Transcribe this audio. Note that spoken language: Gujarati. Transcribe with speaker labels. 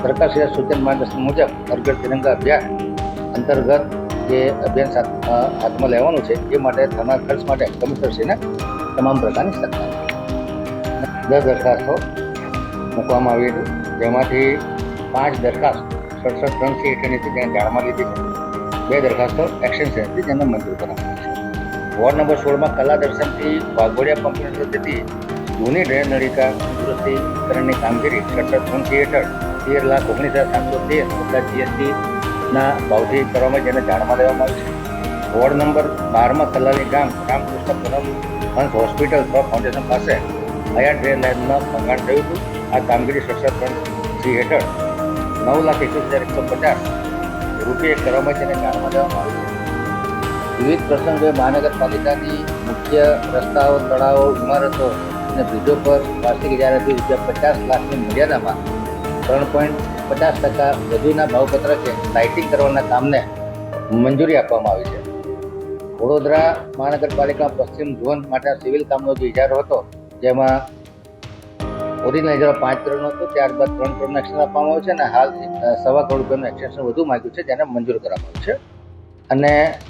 Speaker 1: સરકારશ્રીના સૂચન માર્ગદર્શન મુજબ હર ઘર તિરંગા અભિયાન અંતર્ગત જે અભિયાન હાથમાં લેવાનું છે એ માટે થનાર ખર્ચ માટે કમિશનરશ્રીને તમામ પ્રકારની સત્તા 10 દરખાસ્તો મૂકવામાં આવી હતી, જેમાંથી 5 દરખાસ્ત 67 હેઠળની હતી જેને ધ્યાનમાં લીધી છે, 2 દરખાસ્તો એક્સટેન્શન હતી જેને મંજૂર કરવામાં આવી છે. વોર્ડ નંબર 16માં કલા દર્શનથી વાઘોડિયા પંપની અંદર થતી જૂની ડ્રેન નળિકા દુરસ્તીકરણની કામગીરી 67 હેઠળ 13,19,713 બધા GSTના ભાવથી કરવામાં જેને જાણમાં લેવામાં આવી છે. વોર્ડ નંબર 12માં કલાલી ગામ રામકૃષ્ણ પરમ હંસ હોસ્પિટલ ફાઉન્ડેશન પાસે હયાત ડ્રેન લાઇનમાં ભંગાણ થયું હતું. આ કામગીરી 67 હેઠળ 9,21,150 રૂપિયા કરવામાં જેને જાણમાં લેવામાં આવી છે. વિવિધ પ્રસંગોએ મહાનગરપાલિકાની મુખ્ય રસ્તાઓ, તળાવો, ઇમારતો અને બ્રિજો પર વાર્ષિક ઇજારાથી ₹50 લાખની મર્યાદામાં 3.50% વધુના ભાવપત્રકે લાઇટિંગ કરવાના કામને મંજૂરી આપવામાં આવી છે. વડોદરા મહાનગરપાલિકા પશ્ચિમ ઝોન માટે સિવિલ કામનો જે ઇજારો હતો જેમાં ઓરિજિનલ ઇજારો 5 કરોડનો હતો, ત્યારબાદ 3 કરોડનું એક્સટેન્શન આપવામાં આવ્યું છે અને હાલ ₹1.25 કરોડ રૂપિયાનું એક્સટેન્શન વધુ માંગ્યું છે જેને મંજૂર કરવામાં આવ્યું છે. અને